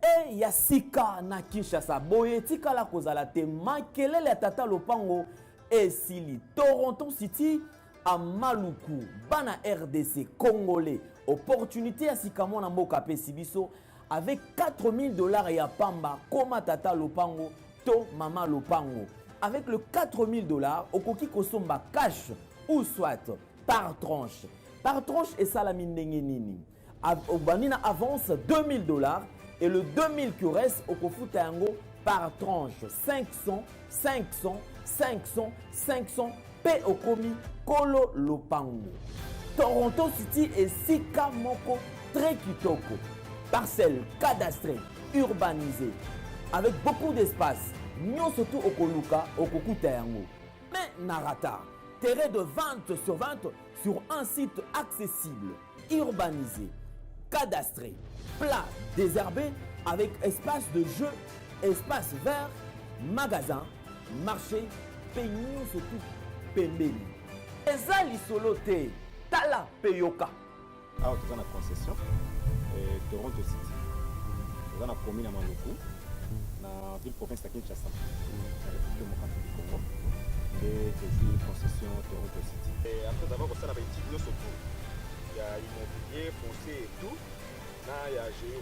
E ya sika na Kinshasa boye tikala kozala te makelele ya tata lopango esili Toronto City à Maluku bana RDC congolais opportunité ya sika mona mboka pe sibiso avec $4000 ya pamba koma tata lopango to mama lopango avec le $4000 okoki kosomba cash ou soit par tranche et salami ndenge nini obanina avance $2000 et le 2000 qui reste au kofuta yango par tranche 500 pe okomi kolo lopango. Toronto City et sika moko très kitoko. Parcelle cadastrée, urbanisée, avec beaucoup d'espace. Nyo surtout okoluka okokuta yango. Mais narata, terrain de vente sur un site accessible, urbanisé, cadastré, plat, désherbé, avec espace de jeu, espace vert, magasin, marché, peignon surtout pembeli. Eza lisolo te, tala peyoka. Alors tu as la concession Toronto City. Tu as la commune à Maluku, la ville province de Kinshasa, la République démocratique du Congo. Et c'est concession Toronto City. Et après avoir ça, on a étudié surtout. Il y a immobilier, foncier et tout. Là, il y a géo,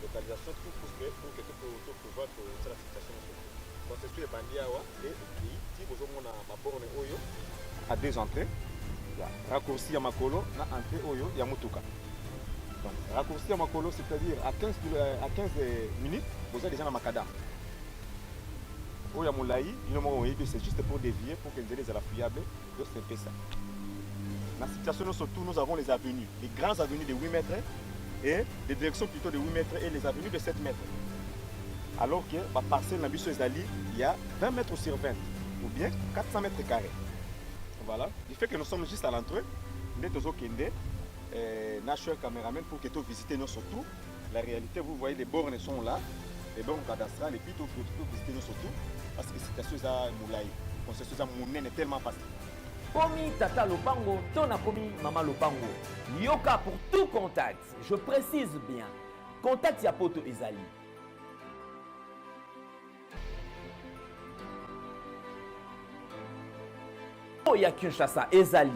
localisation, tout pour que tu peux pouvoir faire la situation. Concession de Bandiawa et pays, si vous avez ma borne Oyo, à deux entrées, il y a raccourci à Makolo, na entrée Oyo, il y a Mutuka. Donc, raccourci à Makolo, c'est-à-dire à 15 minutes, vous êtes déjà dans Makada. Oyo Moulaï, c'est juste pour dévier, pour que les élèves soient fiables, donc c'est un peu ça. Dans la situation, surtout, nous avons les avenues, les grandes avenues de 8 mètres et des directions plutôt de 8 mètres et les avenues de 7 mètres. Alors que la parcelle de Zali, il y a 20 mètres sur 20 ou bien 400 mètres carrés. Voilà. Du fait que nous sommes juste à l'entrée, nous sommes national caméraman pour que tu visites nous surtout. La réalité, vous voyez, les bornes sont là, les bornes cadastrales, et puis tu peux visiter nous surtout parce que c'est situation à Moulaï. C'est situation à tellement facile. Komi tata lopango, tona komi mama lopango. Yoka pour tout contact, je précise bien. Contact ya poto ezali. Ya Kinshasa ezali.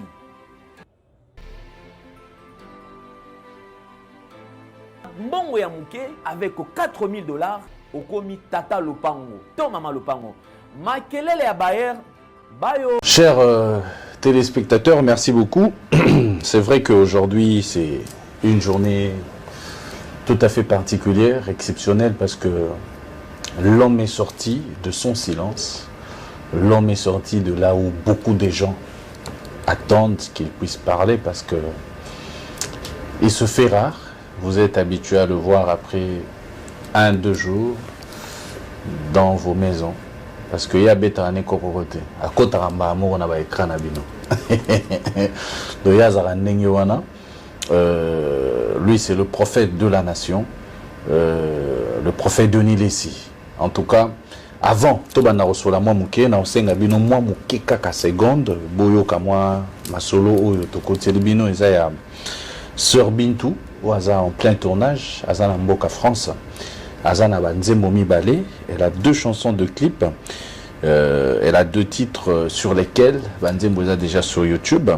Mbongo ya muke avec $4000 okomi tata lopango, to mama lopango. Makelele ya Bayer bayo. Chers téléspectateurs, merci beaucoup. C'est vrai qu'aujourd'hui c'est une journée tout à fait particulière, exceptionnelle, parce que l'homme est sorti de son silence. L'homme est sorti de là où beaucoup de gens attendent qu'il puisse parler, parce que il se fait rare. Vous êtes habitué à le voir après 1-2 jours dans vos maisons. Parce qu'il y a Bétane Kokorote. À Kotaramba, on a écran à Bino. Lui, c'est le prophète de la nation, le prophète de Nilessi. En tout cas, avant, Tobana Rosola moi muke na osenga bino moi muke kaka seconde boyo kamwa masolo oyo tokoti bino eza ya Sœur Bintou oaza en plein tournage azana mboka France azana banzembo mibale. Elle a 2 chansons de clip, elle a 2 titres sur lesquels banzembo eza déjà sur YouTube.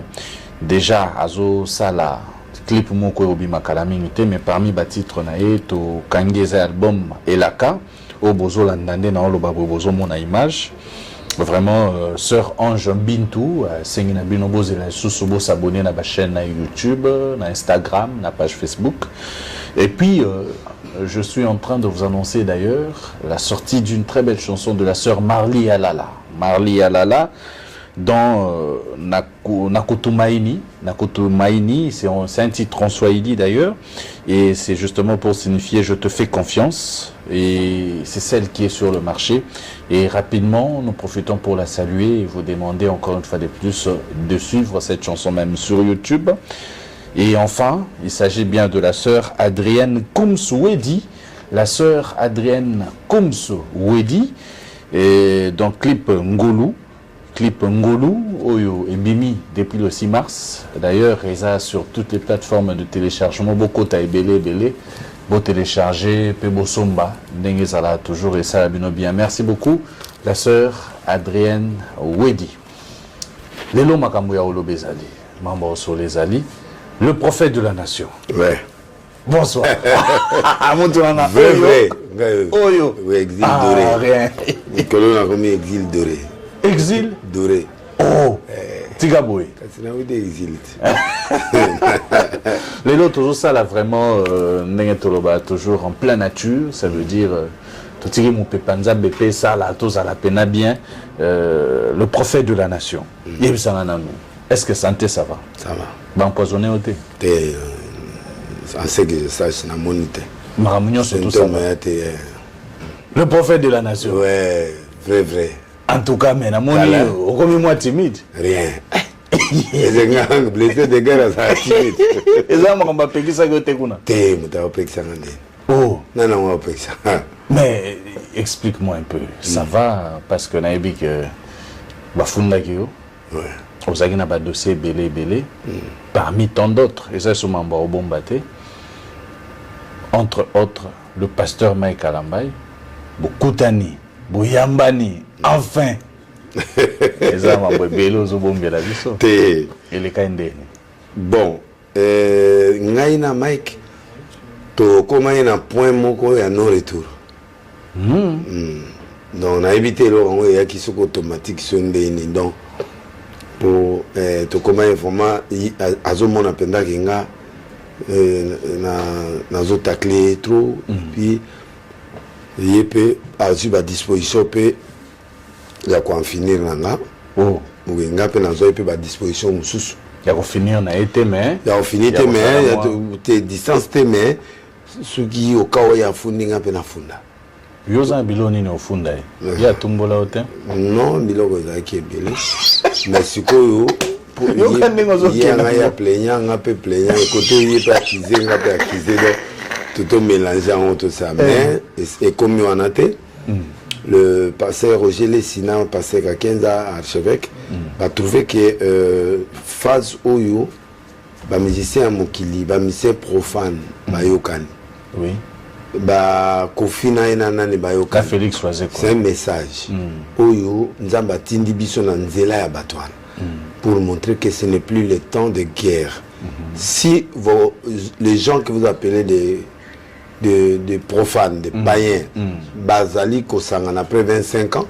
Déjà azo sala clip moko obi makalami te, mais parmi ba titres na ye to kangeza album Elaka au bozo landande na oloba bozo mona image. Vraiment Sœur Ange Bintou sengi na bino bozela susu bo s'abonner na ba chaîne na YouTube, na Instagram, na page Facebook. Et puis je suis en train de vous annoncer d'ailleurs la sortie d'une très belle chanson de la sœur Marli Alala. Marli Alala dans Nakutumaini. Nakutumaini, c'est un titre en swahili d'ailleurs, et c'est justement pour signifier je te fais confiance, et c'est celle qui est sur le marché. Et rapidement, nous profitons pour la saluer et vous demander encore une fois de plus de suivre cette chanson même sur YouTube. Et enfin, il s'agit bien de la sœur Adrienne Koumsou-Wedi, la sœur Adrienne Koumsou-Wedi, et dans clip Ngolu. Clip Ngolu, Oyo et Bimi depuis le 6 mars. D'ailleurs, il y a sur toutes les plateformes de téléchargement, beaucoup de belé. Vous téléchargez, pe bosomba, ndenge sala toujours et ça bino bien. Merci beaucoup, la sœur Adrienne Wedi. Lelo makambo ya olobe zali, mambo so les ali, le prophète de la nation. Ouais. Bonsoir. Vrai. Oyo. Oui, exil doré. Rien. Nicolas a commis exil doré. Exil Doré. Oh. Tigaboy. C'est un des exil. Les autres, toujours ça, là, vraiment, toujours en pleine nature, ça veut dire, tout ce qui est mon pépanza, BP, ça, là, tout ça, la peine bien, le prophète de la nation. Est-ce que santé, ça va? Ça va. Ben, empoisonné au thé? En ce que je sache, c'est la monité. Maramounion, c'est tout ça. Le prophète de la nation. Ouais, vrai. En tout cas, mais la monnaie, moi timide. Rien. Les gens blessés de guerre, ça timide. Et ça, on va payer ça que tu as. T'es, tu vas payer ça. Oh. Non, on va payer ça. Mais explique-moi un peu. Ça va parce que naïbi que bafunda kio. Ouais. Aux agina ba dossier belé. Parmi tant d'autres, et ça c'est mon bombaté. Entre autres, le pasteur Mike Alambay, Boukutani, Bouyambani, enfin. Et ça m'a belé aux bombes la biso. Et les kaindeni. Bon, ngaina Mike, to comment il y a un point moko et un non-retour. Donc on a évité le il y a qui sont automatiques sur une donc pour to comment vraiment azomona apenda kinga na zo tacler trop puis il peut à disposition peut ya quoi finir là oh nga pe na zo peut à disposition mususu ya ko finir na été mais ya finir te mais ya te distance te mais ce qui au cas où ya fundi nga pe na funda yoza biloni no funda ya tumbola ote non biloko za ki ebele mais sikoyo il y a plaignant nga pe plaignant côté il peut accuser nga pe accuser tout mélanger en tout ça mais et comme on a été le pasteur Roger Lessina pasteur Kakenza archevêque a trouvé que phase oyo ba musicien mokili ba musicien profane ba yokani oui ba kofina enana ne ba yokani Félix choisir quoi c'est un message oyo nzamba tindi biso na nzela ya batwana pour montrer que ce n'est plus le temps de guerre. Si les gens que vous appelez des profanes, des païens, Bazali Kosangan après 25 ans,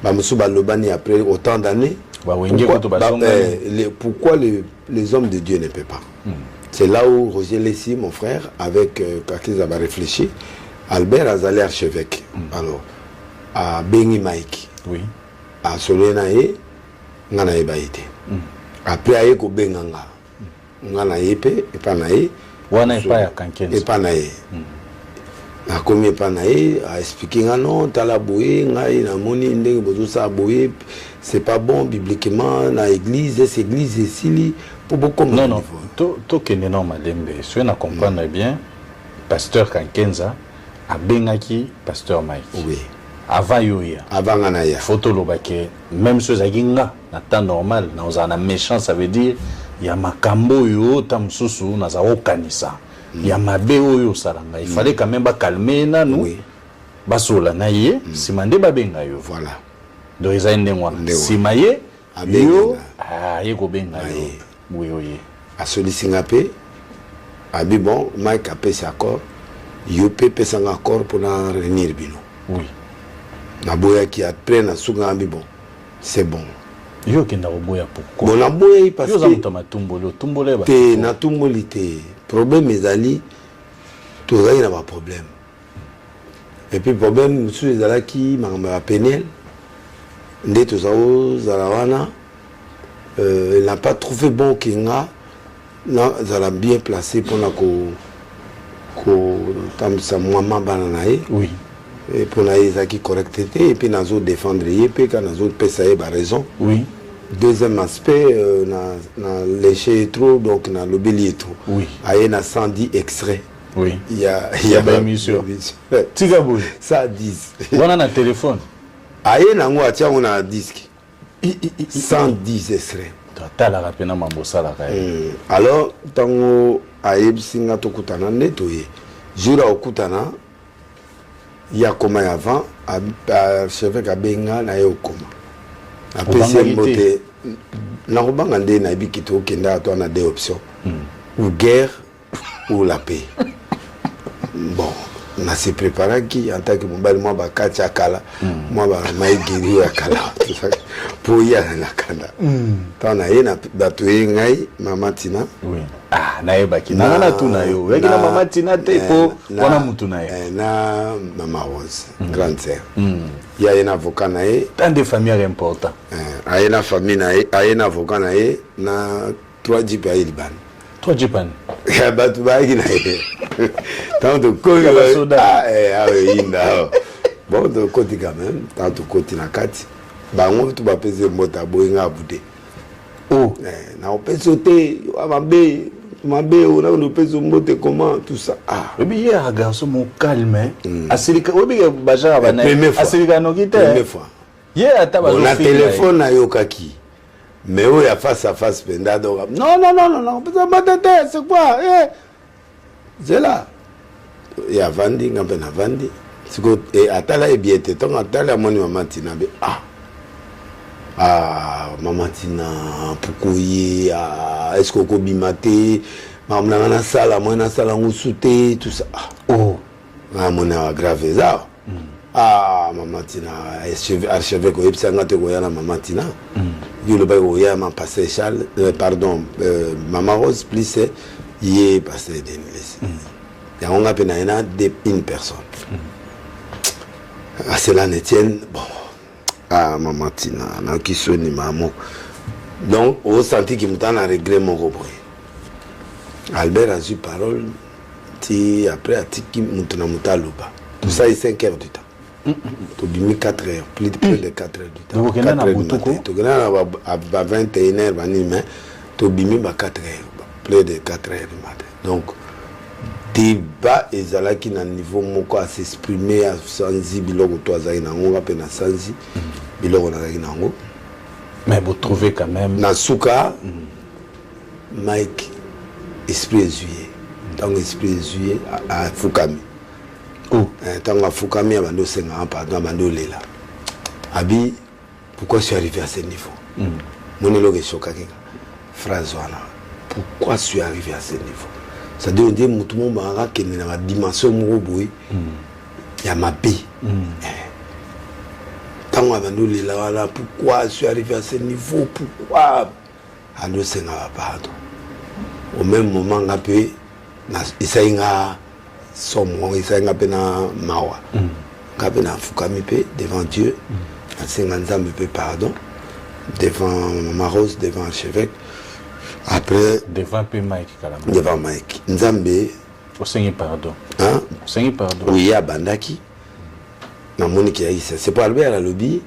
Bamsou Balobani après autant d'années, pourquoi les hommes de Dieu ne peuvent pas? C'est là où Roger Lessy, mon frère, avec Kakis a réfléchi, Albert Azali archevêque, alors, à Bengi Mike, oui. À Solenae, ngana ebaité. Après aye ko benganga. Ngana yepe epanaye. Wana epa ya kankenza. Epanaye. Na komi epanaye a expliqué non tala boye ngai na moni ndenge bozo sa boye c'est pas bon bibliquement na église ici pour beaucoup non non to kene non malembe so na comprendre bien pasteur Kankenza a bengaki pasteur Mike. Oui. Avant yoya. Avant anaya. Photo lobake même chose aginga na temps normal na ozana méchant ça veut dire ya makambo yo tamsusu na za okanisa. Ya mabe oyo salanga. Il fallait quand même ba calmer na nous. Oui. Basola na ye simande ba benga yo. Voilà. Do izainde ngwa. Simaye yo ye ko benga yo. Oui oui. A solisinga pe abi bon Mike a payé accord. Yo pepe sanga accord pour na revenir bino. Oui. Na boya qui après na sunga ami bon c'est bon yo kenda boya pourquoi bon na boya parce que yo zamutama tumbole ba te na tumboli te problème ezali to zali na ba problème et puis problème sur ezala ki ma penel nde to zao zalawana il n'a pas trouvé bon kinga na zala bien placé pour na ko tam sa mama bananae oui. Et pour la qui correcteté et puis nous autres défendre et puis quand nous autres pèsent raison. Oui. Deuxième aspect na léché trop donc na l'obélier trop. Oui. Aïe na 110 extraits. Oui. Il y a bien émission. Tigabou. Ça 10. On a un téléphone. Aïe na ngwa tia on a un disque. 110 extraits. Tala rapena mambo sala alors tango aïe singa to kutana netoye. jour à okutana il y a comme avant archevêque abenga na yo koma apesi mbote na robanga nde na bikito kenda to na deux options ou guerre ou la paix. Bon, on s'est préparé qui en tant que mobile moi ba kacha kala moi ba mai giri ya kala pour y aller na kanda. Tant na yena bato ngai mama Tina. Oui. Ah na yeba ki na tu na yo. Yaki na mama Tina te po wana mutu na yo. Na mama Rose, grande sœur. Il y a un avocat na ye. Tant de familles importantes. A une famille na ye, a un avocat na ye na 3 jipa Liban. 3 jipan. Ya batu ba na ye. Tant de côté bon de côté quand même tant de côté na kati ba ngo tu ba pese mota boinga bude oh na on peut sauter mabe on a on peut se monter comment tout ça ah oui il y a un garçon mon calme asilika oui baja bana asilika no kite première fois yeah ataba on a téléphone na yokaki mais il y a face à face penda donc non c'est quoi c'est là il y a Vandi, il y a Vandi. Et à Tala et bien, tant à Tala, mon maman Tina, maman Tina, pourquoi est-ce qu'on peut bimater, maman na sala, moi na sala on souté, tout ça. Oh, mon a grave ça. Maman Tina, archevêque au Epsanga te goyana maman Tina. Il le bail goya m'a passé Charles, pardon, maman Rose plus y est passé Denis. Et on a une personne. Cela ne tient. Bon. Maman Tina, qui sonne maman. Donc, au senti qu'il m'a réglé mon rebré. Albert a eu parole. Après, à Tiki Moutana Luba. Tout ça est 5 heures du temps. Tu as mis 4 heures. Plus de 4 heures du temps. Donc, tu as à 21 heures. Tu as mis 4 heures. Plus de 4 heures du matin. Donc, débat ezalaki na niveau moko à s'exprimer à sanzi biloko to azaki nango ngape na sanzi biloko na zaki nango mais vous trouvez quand même na suka Mike esprit juillet tant esprit juillet à Fukami oh tant à Fukami à bando senga pardon bando lela abi pourquoi je suis arrivé à ce niveau mon éloge choqué phrase wana pourquoi je suis arrivé à ce niveau. C'est-à-dire que tout le monde a une dimension de il y a ma paix. Tant que pourquoi je suis arrivé à ce niveau, pourquoi je suis pardon. Au même moment, il s'agit de Mawa. Devant Dieu, pardon, devant ma Rose, devant l'archevêque. Après devant Mike Kalama. Devant Mike Nzambe au Seigneur pardon. Hein? Au Seigneur pardon. Oui, à Bandaki. Na Monique c'est pas Albert à lobby.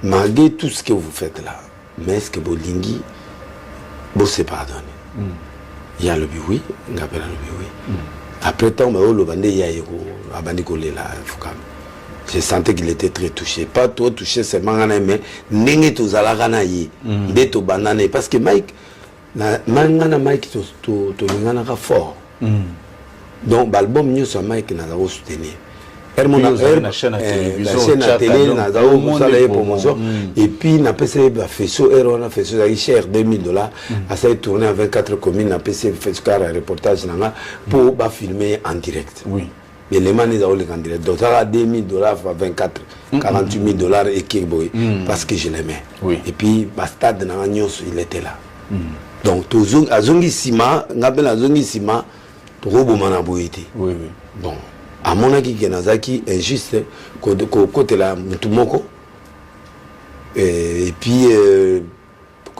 Malgré tout ce que vous faites là, mais est-ce que Bolingi vous se pardonne? Il y a le oui, on appelle le oui. Après temps le bandé il y a à Bandiko là Fukam. Je sentais qu'il était très touché. Pas trop touché seulement mais n'engé tous à la ganaï. D'être banane parce que Mike na Mike to lingana ka fort. Donc l'album mieux sur Mike na za soutenir. La chaîne à télé na za la promotion et puis na PC ba fesso on a fait ça cher $2000 à ça tourner à 24 communes na PC fait car reportage na pour ba filmer en direct. Oui. Mais les manis ont les candidats. Donc ça a $2000 à 24, $48,000 et Kikboy parce que je l'aimais. Oui. Et puis Bastard Nagnos il était là. Donc toujours à Zongi Sima, ngabel à Zongi Sima, Robo Manaboïti. Oui. Bon, à mon avis Genazaki injuste côté là Mutumoko et puis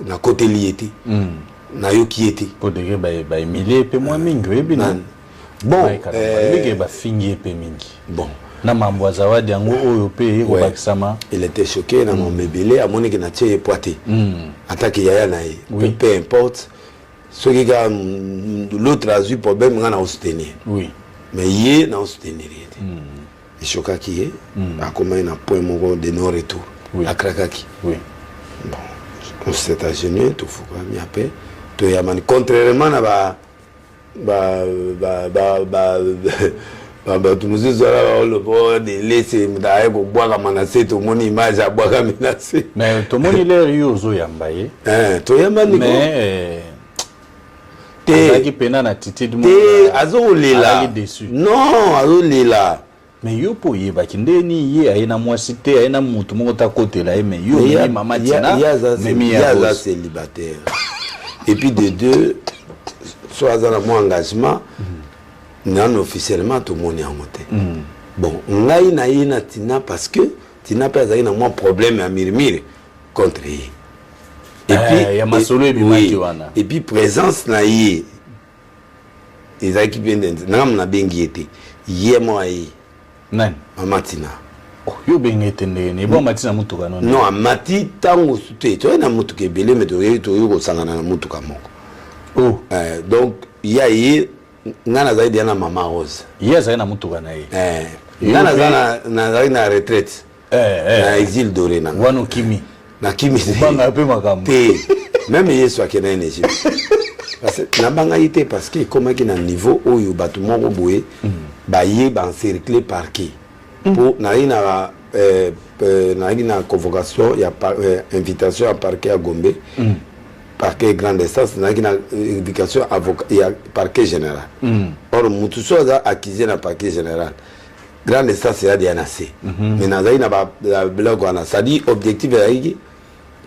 na côté liété. Na yo qui était. Pour dire bah Emilie peu moins mingi bien. Bon, bon. Il était choqué dans mon mébélé à mon équipe nature poité. Attaque yaya naï. Peu importe. Ce qui a l'autre a eu problème on a soutenir. Oui. Mais hier n'a soutenir. Et choqué qui est à comment il a point mon de non retour. Oui. À Krakaki. Oui. Bon, on s'est agenouillé tout faut pas m'y appeler. Tout y a man contrairement à bato mosusu wana olobo delese moto aye kobwaka manase tomoni image abwaka menase mais tomoni lere yo ozoyamba ye toyamba niko azalaki pena na attitude te azokolela déçu non azolela mais yo mpo oyebaki ndeni ye aye na mwasi te aye na motu moko takotela ye mais yo memi mama tina memi ya aza célibataire et puis de deux so aza na mwa engagement non officiellement tout le monde est en monté. Bon, ngai na ye na tina parce que tina pe azali na mwa problème à mirimiri contre ye. Et puis ya masolo ebimaki wana. Et puis présence na ye ezaki bien ngam na bengi ete ye moi ye. Nani? Mama tina. Oh, yo bengi ete ndene bo matina mutuka non. Non, amati tango te to na mutuka ebele mais to yo ko sangana na mutuka moko. Oh, donc ya ye ngana zaidi yana mama Rose. Yes, yana mutuka na ye. Ngana zana na retraite. Na exil doré na. Wano kimi. Na kimi. Banga pe makambo. Même Yesu akena énergie. Parce que na banga ité parce que comme qui na niveau oyo batu moko boye ba ye ba encercler parquet. Pour na ina na convocation ya invitation à parquet à Gombe. Parquet grande instance na éducation avocat et parquet général. Or mutuso a accusé na parquet général. Grande instance ya DNC. Mais na zaina ba blog wana ça dit objectif ya hiki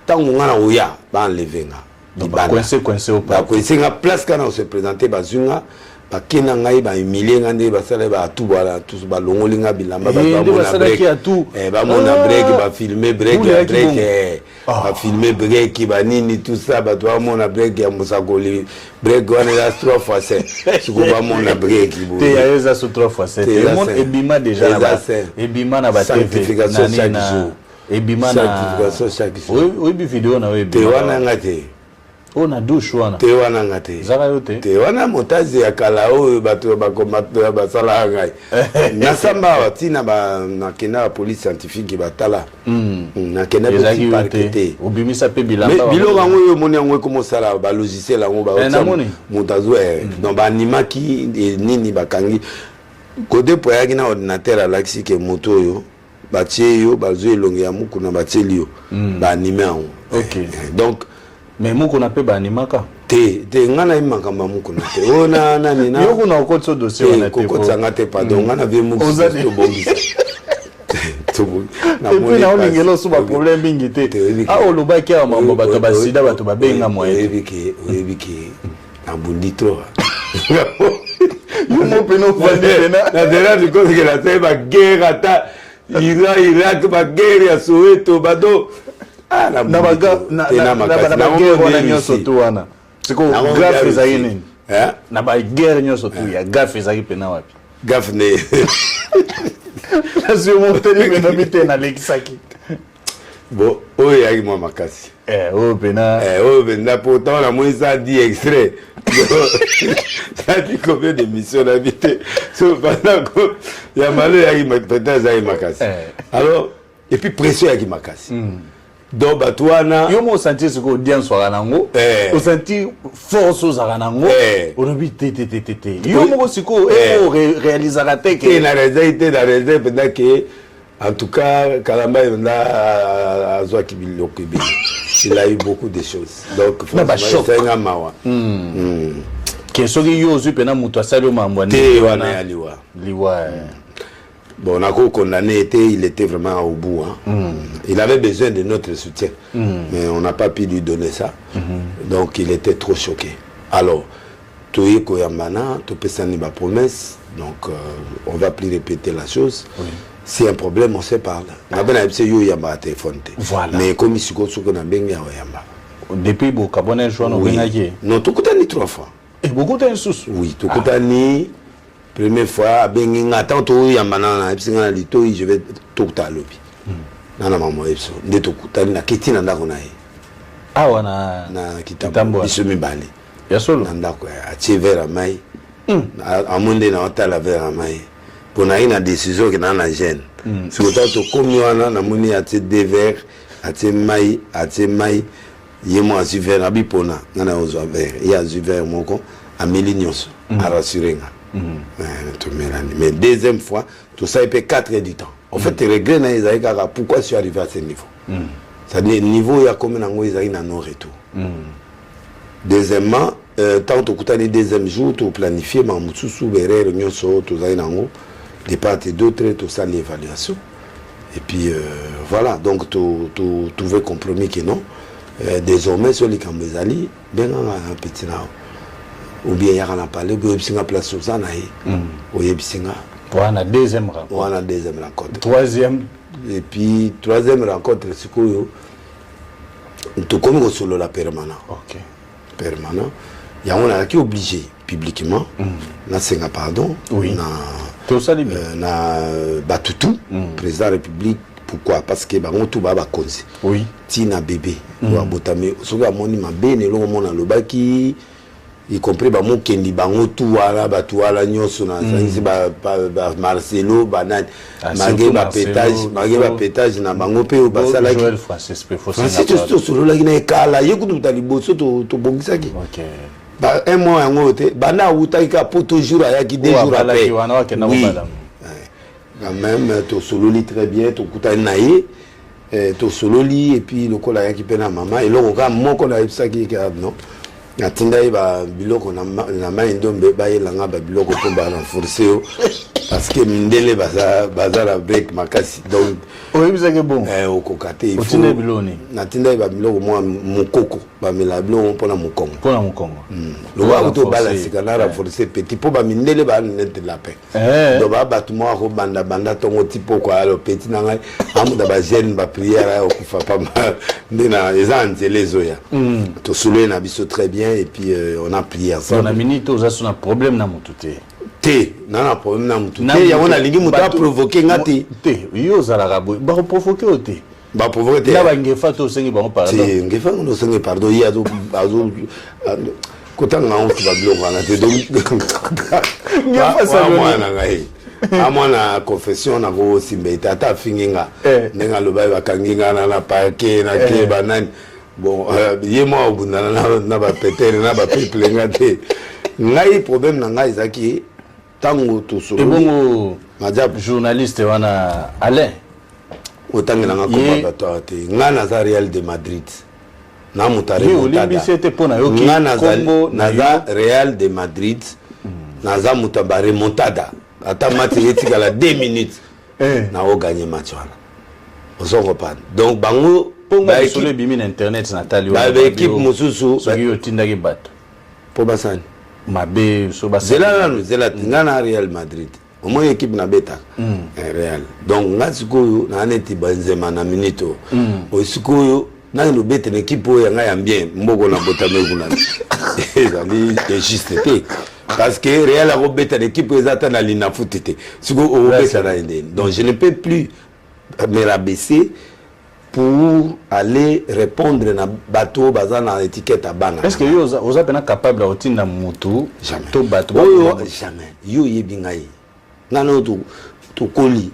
tangu ngana oya ba enlever nga. Ba coincé au pas. Ba coincé nga place kana se présenter bazunga ba kena ngai ba humilier ngande ba sala ba tout voilà tous ba longolinga bilamba ba mona break. Ba mona break ba filmer break ba filmer break ba nini tout ça ba toi mona break ya musakoli break wana ya 3x7 siko ba mona break te ya eza so 3x7 le monde ebima déjà na ba ebima na ba TV chaque jour ebima na certification chaque jour oui bi vidéo na we te wana ngate ona douche wana te wana ngate zaka yote te wana montage ya kala o bato bakomata basala ngai nasamba watina ba nakena la police scientifique batala nakena petit parquet obimisa pe bilamba biloko ngo yo moni ngo ko mosala ba logiciel ngo ba montazo donc ba animaki nini bakangi côté poyaki na ordinateur alaxi ke moto yo batie yo bazo elongi ya muku na batie liyo ba animé ngo donc mais muku na pe ba animaka te ngana imakamba muku na te ona nani na yo kuna okotso dossier wana te ko tsanga te pardon ngana ve muku to bongisa to na moni na olingelo so ba problème bingi te olobaki ya mambo bato basida bato babenga moye oyebiki na bundi trop yo mo peno fandi na dera du cause que la c'est ba guerre ata Irak ba guerre ya Soweto bado na baga na guerre nyoso tu wana siko graphe za yini na ba guerre nyoso tu ya graphe za kipena wapi graphe ne lazio monteli mena mite na lekisaki bon oyo yaki mwa makasi oyo pena pourtant na moi ça dit extrait ça dit combien d'émissions d'invités so pendant que ya malo yaki peut-être ça makasi alors et puis pression yaki makasi donc batwana yo mo sentir ce que audience wa nango o sentir force aux nango o lobi te yo mo siko réaliser la tête que la réalité pendant que en tout cas Kalamba a Zoaki Bilokibi il a eu beaucoup de choses donc franchement c'est un mawa que soki yo zu pena muto asali mambo te wana liwa bon, on a condamné, il était vraiment au bout. Il avait besoin de notre soutien, mais on n'a pas pu lui donner ça. Donc il était trop choqué. Alors, Toye Koyamana, Topesani ma promesse, donc on va plus répéter la chose. Si un problème, on se parle. Voilà. Mais comme il se trouve qu'on a bien yamba. Depuis Bokabone, je suis non, tout coûte 3 fois. Et beaucoup de sous. Oui, tout coûte première fois benginga tanto ya manana epsinga lito je vais tokta lobi nana mama epso ndeto kutani na ketina ndako na ye na kitambo bisumi bali ya solo ndako a chevera mai amunde na otala vera mai pona ina décision que na jeune si otato komi wana na muni a te dever a te mai yemo a suivre na bipona nana ozo ver ya suivre moko Amélie Nyonso, à rassurer. Mais deuxième fois, tout ça, il fait 4 heures du temps. En fait, tu regrettes pourquoi je suis arrivé à ce niveau. C'est-à-dire, niveau, il y a combien de non-retour. Deuxièmement, tant que tu as les deuxième jour, tu planifies, mais tu as Nyonso, tu as des parties d'autres, tout ça, l'évaluation. Et puis, voilà, donc, tu trouves compromis que non. Désormais, sur les Cambézali, bien un petit là. Ou bien il y a un palais, ou bien il y a place sur ça, ou il y a une deuxième rencontre. Ou une deuxième rencontre. Troisième. Et puis, troisième rencontre, c'est que tu connais solo la permanent. Ok. Permanent. Il y a un qui est obligé, publiquement, na senga pardon, oui. na Batutu, président de la République. Pourquoi? Parce que bah on tout va cause. Oui. Tina bébé. Ou abotame. Souvent mon ima bene longo mona lobaki. Y compris bah mon kendi bah on tout wala bah tout wala nyoso na ça bah Marcelo banan. Magé bah pétage na bango pe au basala ki. Joël Francis pe faut ça. C'est tout solo la gina kala yekutu taliboso to bongisaki. OK. Bah un mois en ngote bah na utaika pour toujours ayaki 2 jours après. Oui. Quand même, tu sololi très bien, tu as naïe, tu sololi et puis le collègue qui peine à maman. Et là, on a mon collègue qui est non. Na tinda iba biloko na maindombe ba yelanga ba biloko to ba renforcer parce que mindele baza la break makasi donc oui vous avez bon au kokate il faut na tinda iba biloko moi mukoko ba mela biloko pona mukongo le wa to ba la sikana renforcer petit po ba mindele ba net la paix donc ba batuma ko banda tongo tipo quoi le petit na ngai amuda ba jeune ba prière au kufa pa ndina ezanzele zoya to soulever na biso très bien. Et puis on a prié ensemble. On a minute aux un problème na mututé. Té, na problème na mututé. Ya on a lingi muta provoquer ngati. Té, yo za la rabo. Ba provoquer o té. Ba provoquer té. Na ba ngefa to sengi ba pardon. Té, ngefa no sengi pardon. Ya zo kotanga on tu ba bloquer na té donc. Ngefa sa moi na ngai. Amona confession na go simbeta ta finginga. Nenga lo ba kanginga na parquet na ke banane. Bon, il moi au bout na ba péter na ba peuple ngate. Ngai problème na ngai zaki tango to solo. Et bon journaliste wana Alain. Autant nga komba to te. Ngana za Real de Madrid. Na mutare mutada. Ngana za Real de Madrid. Na za mutaba remontada. Ata match etika la 2 minutes. Na o gagner match wana. On reprend. Donc bango Ponga solo bimina internet Nathalie. Ba équipe mususu so yo tindaki bato. Po basani. Mabe so basani. Zela ngana Real Madrid. Au moins équipe na beta. Real. Donc ngasiko na aneti Benzema na minito. Osiko na no beta l'équipe ya nga ya bien mboko na botame kuna. Ezali juste té. Parce que Real a beta l'équipe ezata na lina futete. Siko o beta na ende. Donc je ne peux plus me rabaisser pour aller répondre na bateau bazar na étiquette à bana. Est-ce que vous êtes capable de tinda mutu jamais to bateau jamais yo yebingai ngano to koli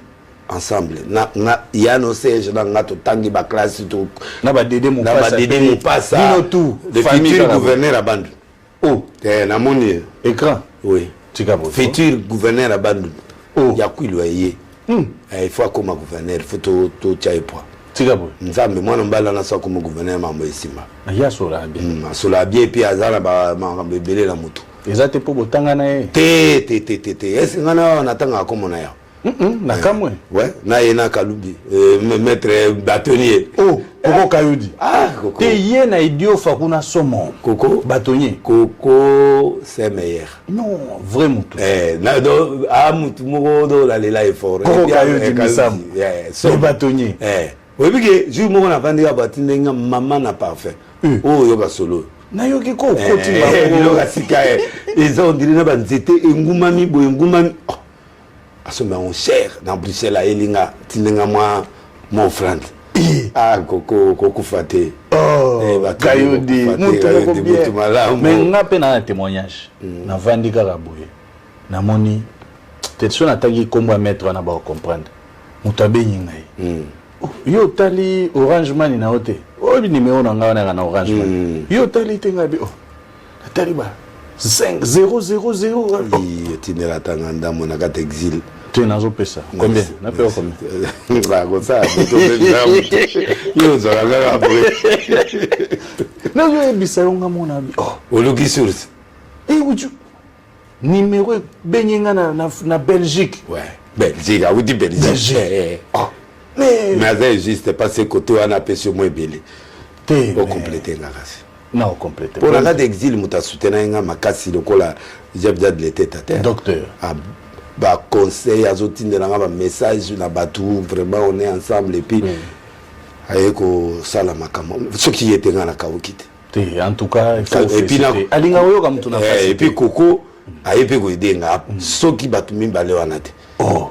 ensemble na ya no Serge na ngato tangi ba classe to na ba Dédé Mopassa dino tout le futur gouverneur à Bandundu na moni écran oui tikabo futur gouverneur à Bandundu ya kuilwaye il faut comme gouverneur faut to tchaipo Tigabo. Nzambe mwana mbala na sako mu gouvernement mambo esima. Ya sola bien. Sola bien puis azala ba bebele na mutu. Ezate po botanga na ye. Te. Est-ce ngana na tanga komo na ya. Na kamwe. Ouais, na yena kalubi. Maître bâtonnier. Koko Kayudi. Koko. Te ye na idio fakuna somo. Koko bâtonnier. Koko c'est meilleur. Non, vrai mutu. Na do mutu mo do la lela effort. Koko Kayudi misam. So bâtonnier. Oui, parce que je me suis vendu à bâtiment, maman n'a pas fait. Oh, yoga solo. Na yoki ko koti ba yoga sikae. Ils ont dit na banzete ngumami bo ngumami. Asoma on cher dans Bruxelles à Elinga, tinenga moi mon frère. Koko fate. Kayudi, mutu mala. Mais ngape na témoignage. Na vandi karaboye. Na moni peut-être on atagi komba mettre na ba comprendre. Mutabe ngai. Yo tali Orange Money na hote. Obi numéro na nga na Orange Money. Yo tali tenga bi. Tali ba. 5 0 0 0 tu n'es la tanganda mon agat exil. Tu es dans pesa. Combien? Na peur combien? Bah comme ça, yo ça va après. Na yo ebisa nga mon abi. Oh, oloki source. Eh oui, numéro benyenga na Belgique. Ouais, Belgique, ah oui, Belgique. Oh. Mais ça juste pas ce côté on a pêché moins belé. Pour compléter la race. Non, compléter. Pour la race d'exil, muta soutenir nga makasi lokola jabda de l'été tata. Docteur. Bah conseil azotine de nga message na batou vraiment on est ensemble et puis ayeko sala makamo. Ce qui était nga na kawukite. En tout cas, il faut et puis alinga oyo comme tout na face. Et puis Coco ayepe ko idenga ce qui batu mimba le wanate. Oh.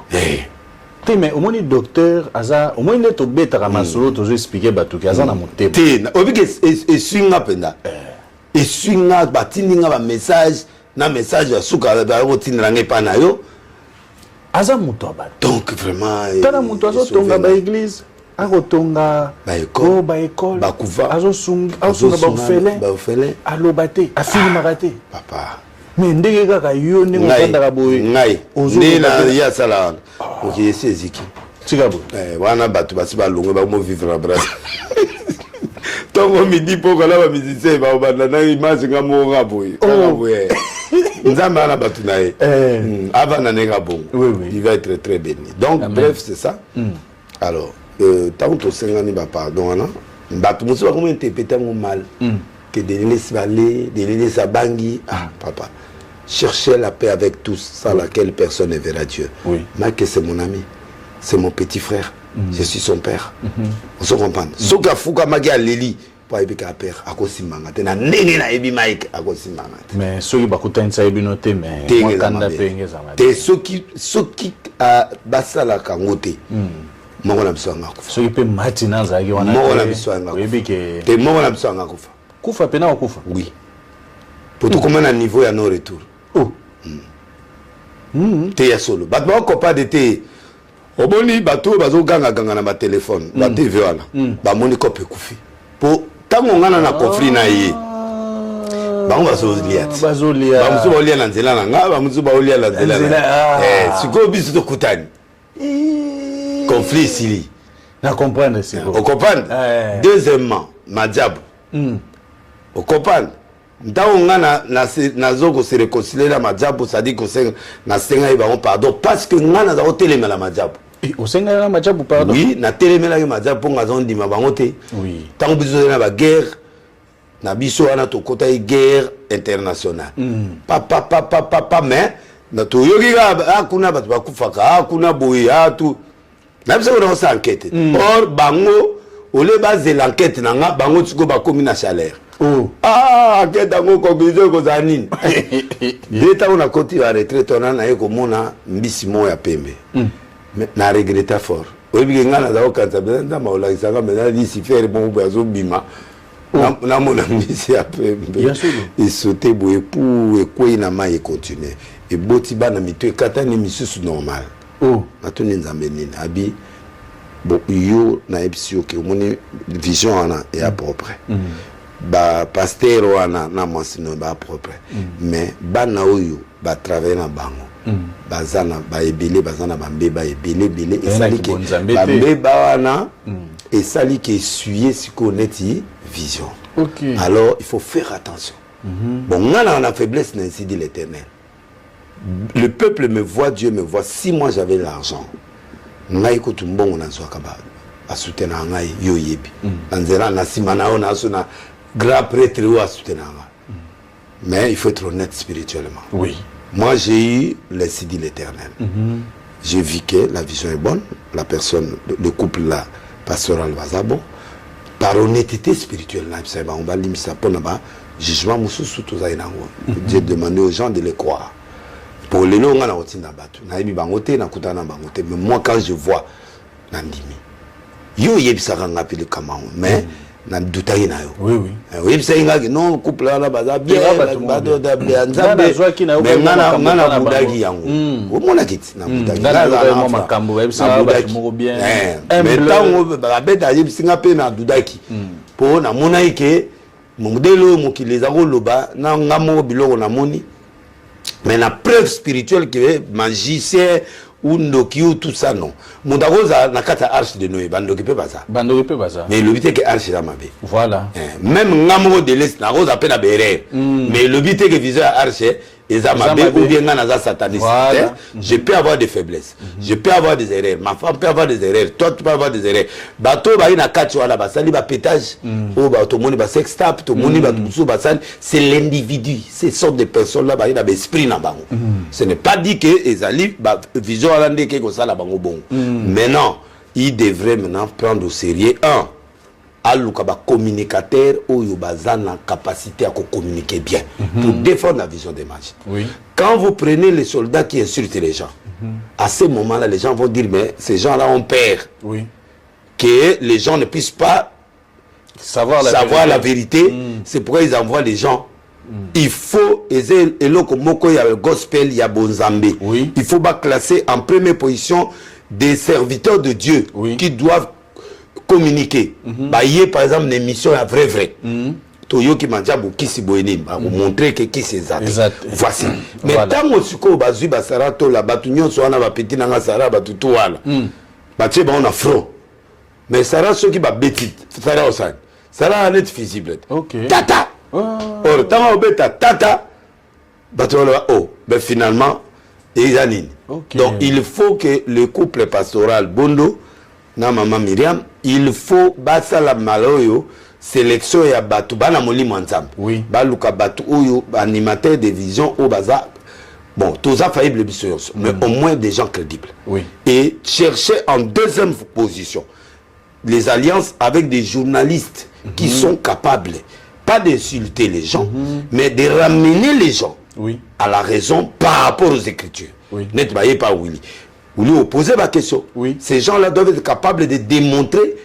Mais au moins le docteur aza au moins neto beta kamasolo to expliquer batu ki aza na motema. Te obike et swinga penda. Et swinga batindinga ba message na message ya suka ba rotinga ngepa na yo. Aza muto abata. Donc vraiment tana muto azo tonga ba église, akotonga ba école, ba kuva, azo sunga ba orphelin, alobate, afilima te. Papa. Mais ndenge kaka yo ndenge okandaka boye. Ngai. Ndela ya sala. OK, c'est ziki. Tikabo. Wana batu basi ba longwe ba mo vivre en bras. Tongo midi poko la ba musicien ba banda na image nga mo raboye. Raboye. Nzamba na batu na ye. Avant na nenga bon. Il va être très béni. Donc bref, c'est ça. Alors, tant que sengani ba pardon ana. Batu muso ko interpréter mo mal. Que de laisser aller, de laisser abangi. Ah papa. Chercher la paix avec tous, sans laquelle personne ne verra Dieu. Oui. Mike, c'est mon ami, c'est mon petit frère, je suis son père. On se comprend. Soka fuka magia leli, pour ébika père, à cause de manga. T'es na nene na ebi Mike, à cause de manga. Mais ceux qui bakuta insa ebi noté, mais moi kanda penge zama. T'es ceux qui a basa la kangote. Moko na biso nga kufa. Ceux qui peut matina zaki wana. Moko na biso nga kufa. T'es moko na biso nga kufa. Kufa pena ou kufa? Oui. Pour tout comme un niveau ya no retour. Oh. Te ya solo. Bat ba ko pas de te. Oboni bato bazo ganga na ba téléphone, ba TV wana. Ba moni ko pe kufi. Po tango ngana na conflit na ye. Ba ngo bazo liat. Bazo liat. Ba muso ba liat na nzela na nga, ba muso ba liat na nzela. Siko biso to kutani. Conflit sili. Na comprendre siko. On comprend. Deuxièmement, Madiabu. On comprend. Ntango nga nazo ko se réconcilier na Madiabu, ça dit que na senga iba on pardon parce que nga na za hotelema la Madiabu. O senga na Madiabu pardon. Oui, na telemela yo Madiabu po nga zo ndima bango te. Oui. Tango biso na ba guerre na biso wana to kota guerre internationale. Papa mais na to yoki ga kuna batu bakufaka kuna boye atu. Na biso na sa enquête. Or bango ole base l'enquête na nga bango tsiko ba komi na chaleur. Oh. Enquête dango conclusion ko za nini. Deta on a côté à retraite on a yeko mona mbisi mo ya pembe. Mais na regretta fort. Oyebi nga na za okanta benda maola isanga mena di si faire bon boazo bima. Na mona mbisi ya pembe. Et sauter boye pour ekwe na ma e continuer. Et boti bana mito katani misusu normal. Oh. Matuni nzambe nini abi bon yo na epsio ke moni vision ana et à propre. Ba pasteur wana na monsino ba propre. Mais bana oyo ba travailler na bango. Bazana ba ebele bazana ba mbeba ebele et sali ke ba mbeba wana et sali ke essuyer si connaître vision. OK. Alors il faut faire attention. Bon on a faiblesse ainsi dit l'Éternel. Le peuple me voit, Dieu me voit. Si moi j'avais l'argent, ngai ko tumbongo na zwa kaba asutena ngai yo yebi. Nzela na simana ona asuna grand prêtre ou asutena ngai. Mais il faut être honnête spirituellement. Oui. Moi j'ai eu les sidis l'Éternel. J'ai vu que la vision est bonne, la personne, le couple là, pastoral bazabo, par honnêteté spirituelle là, ça on va limiter pour là-bas, jugement mususu to zainango. J'ai demandé aux gens de les croire. Pour les longs, on a aussi n'abattu. Naïbi bangote, na kutana bangote. Mais moi, quand je vois, nandimi. Yo yebisaka ngapili kama mais na dutayi na yo. Oui oui. Yebisaka ngaki non couple là baza bien bado da bien nzambe. Mais ngana budaki yango. O mona kiti na budaki. Ngana mo makambo yebisaka ba mo bien. Mais tango ba beta yebisaka pe na dudaki. Po na mona ike modelo mokili ezako loba na ngamo biloko na moni mais la preuve spirituelle que magicien ou ndoki ou tout ça non mondagoza na kata arche de Noé bandoki pe baza mais le but est que arche la mabe voilà même ngamo de l'est na goza pe na bere mais le but est que viser arche Ezamabe ou bien Nanaza sataniste. Voilà. Je peux avoir des faiblesses. Je peux avoir des erreurs. Ma femme peut avoir des erreurs. Toi, tu peux avoir des erreurs. Bateau, pétage. C'est l'individu. Ce sont des personnes là, esprit. Ce n'est pas dit que Ezali, vision hollande, que ça là, bon. Maintenant, il devrait maintenant prendre au sérieux aluka communicateur ou la capacité à communiquer bien pour défendre la vision des matchs. Oui. Quand vous prenez les soldats qui insultent les gens, à ce moment-là, les gens vont dire mais ces gens-là ont peur que les gens ne puissent pas savoir la vérité. C'est pourquoi ils envoient les gens. Il faut il y a le gospel, il y a Bonzambe. Il faut classer en première position des serviteurs de Dieu qui doivent communiquer. Par exemple, une émission à vrai. Toyo qui m'a dit qui si boéni, vous montrer que qui c'est ça. Voici. Mais tant que suko bazui basarato la batunyo so na petit na sara batutu wala. Batie ba on a front. Mais sara ceux qui ba petit, sara osan. Sara net visible. Tata. Or tant obeta tata batola oh, mais finalement Ezanine. Donc il faut que le couple pastoral Bondo na maman Myriam, il faut basa la maloyo sélection ya batu bana moli mwanzam. Baluka batu oyo animateur de vision au baza. Bon, tous a faillible biso, mais au moins des gens crédibles. Et chercher en deuxième position les alliances avec des journalistes qui sont capables pas d'insulter les gens, mais de ramener les gens à la raison par rapport aux Écritures. Net baye pas Willy. Vous lui opposez ma question. Ces gens-là doivent être capables de démontrer